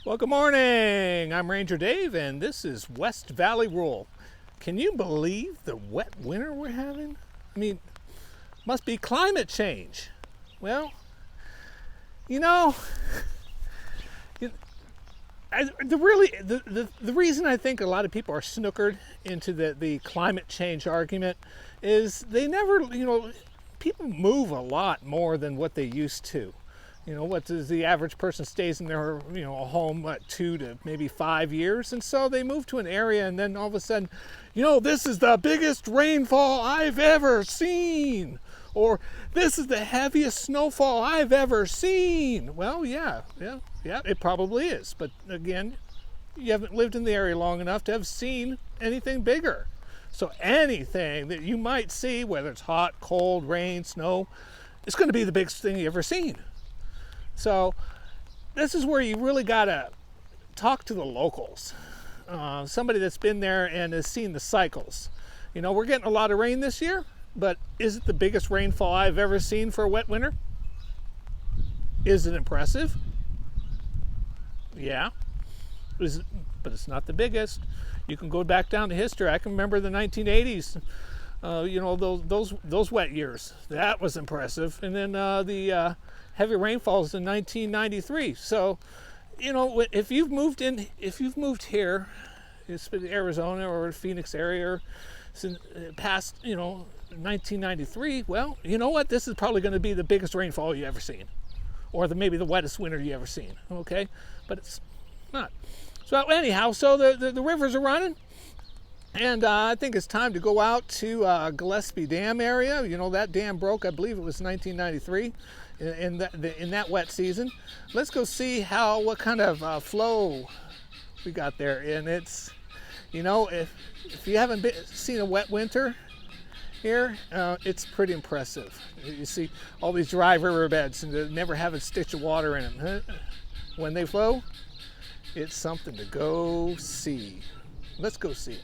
Well, good morning. I'm Ranger Dave, and this is West Valley Rural. Can you believe the wet winter we're having? I mean, must be climate change. Well, you know, the reason I think a lot of people are snookered into the climate change argument is they never, people move a lot more than what they used to. What does the average person stays in their, home, 2 to maybe 5 years? And so they move to an area and then all of a sudden, this is the biggest rainfall I've ever seen. Or this is the heaviest snowfall I've ever seen. Well, yeah, it probably is. But again, you haven't lived in the area long enough to have seen anything bigger. So anything that you might see, whether it's hot, cold, rain, snow, it's going to be the biggest thing you've ever seen. So this is where you really got to talk to the locals, somebody that's been there and has seen the cycles. We're getting a lot of rain this year, but is it the biggest rainfall I've ever seen for a wet winter? Is it impressive? Yeah, but it's not the biggest. You can go back down to history. I can remember the 1980s. Those wet years. That was impressive. And then the heavy rainfalls in 1993. So, if you've moved here, it's Arizona or Phoenix area, or past 1993. Well, you know what? This is probably going to be the biggest rainfall you ever seen, or maybe the wettest winter you ever seen. Okay, but it's not. So anyhow, so the rivers are running. And I think it's time to go out to Gillespie Dam area. That dam broke, I believe it was 1993, in that wet season. Let's go see what kind of flow we got there. And it's, if you haven't seen a wet winter here, it's pretty impressive. You see all these dry riverbeds and they never have a stitch of water in them. When they flow, it's something to go see. Let's go see.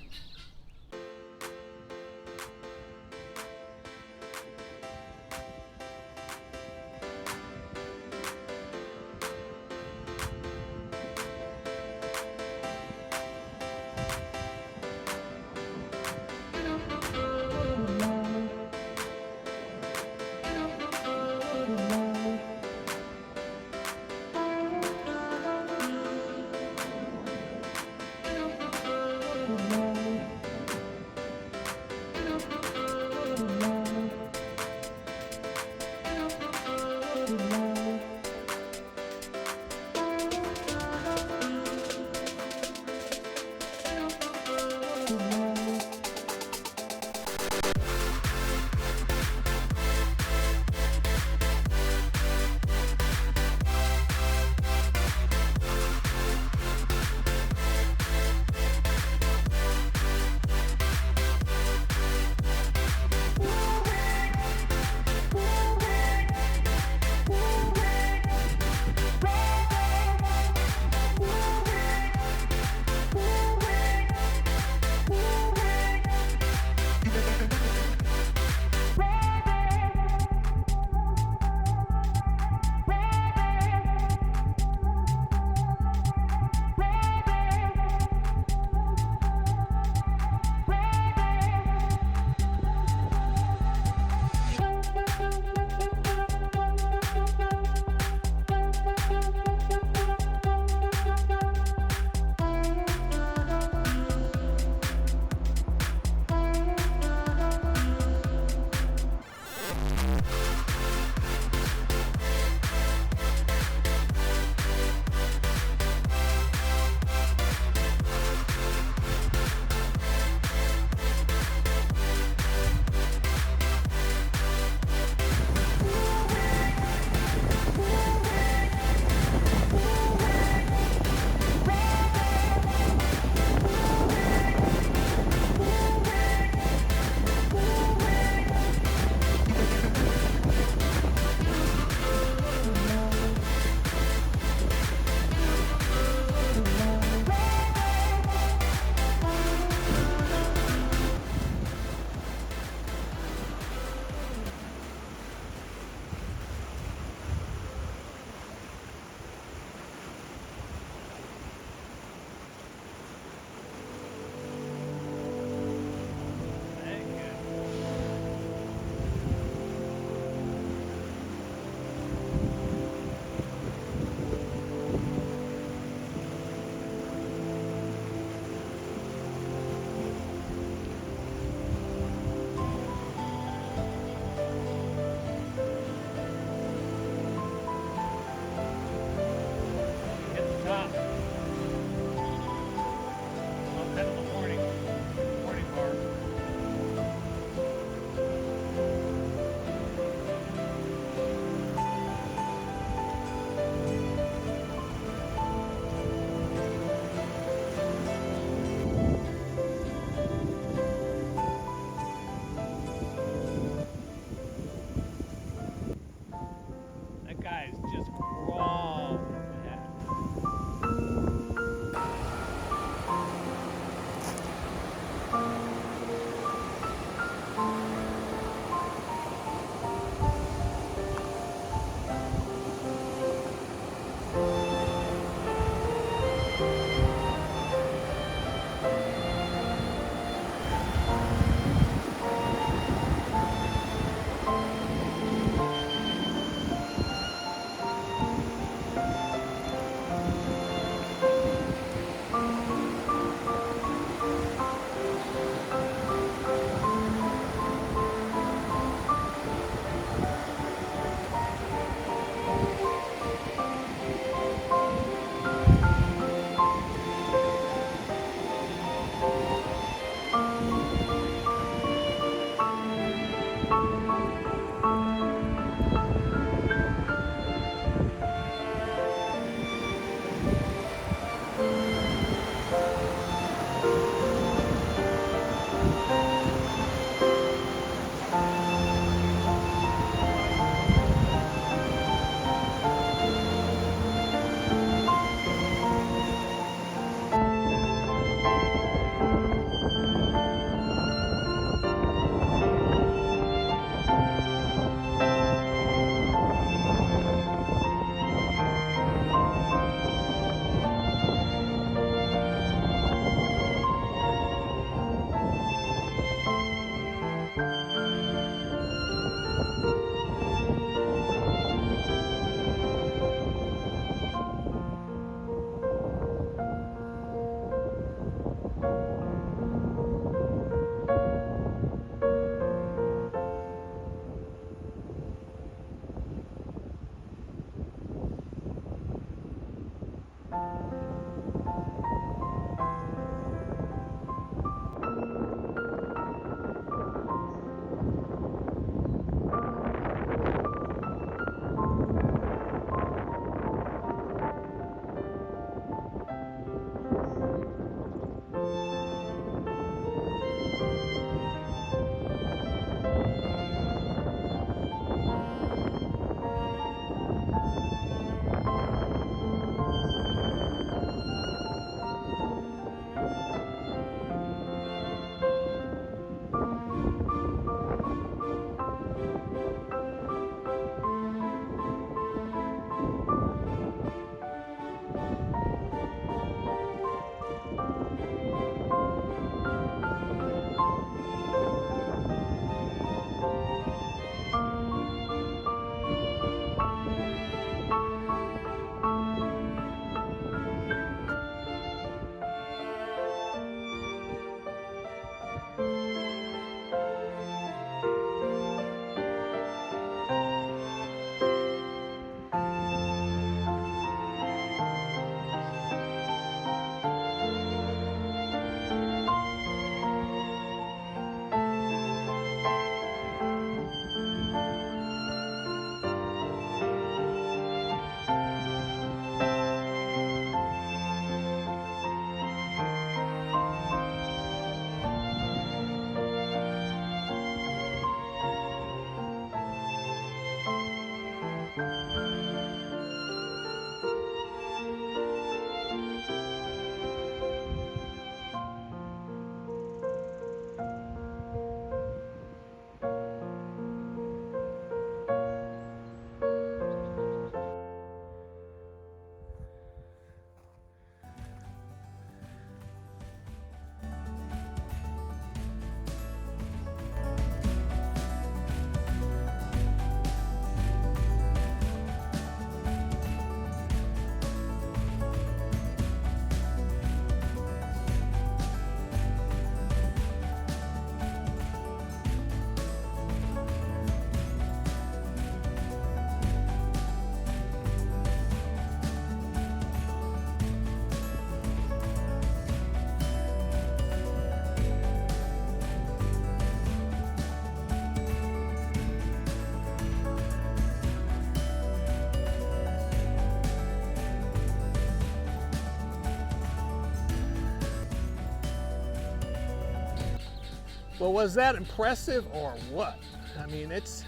Well, was that impressive or what? I mean, it's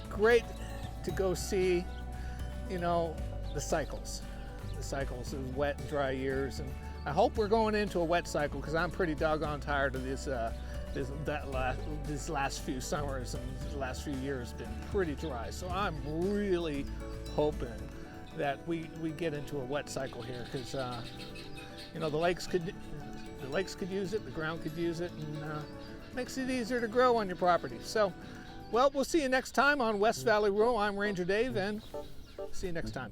great to go see, you know, the cycles of wet and dry years, and I hope we're going into a wet cycle because I'm pretty doggone tired of these last few summers, and the last few years have been pretty dry. So I'm really hoping that we get into a wet cycle here because you know, the lakes could use it, the ground could use it, and makes it easier to grow on your property. So, well, we'll see you next time on West Valley Rural. I'm Ranger Dave, and see you next time.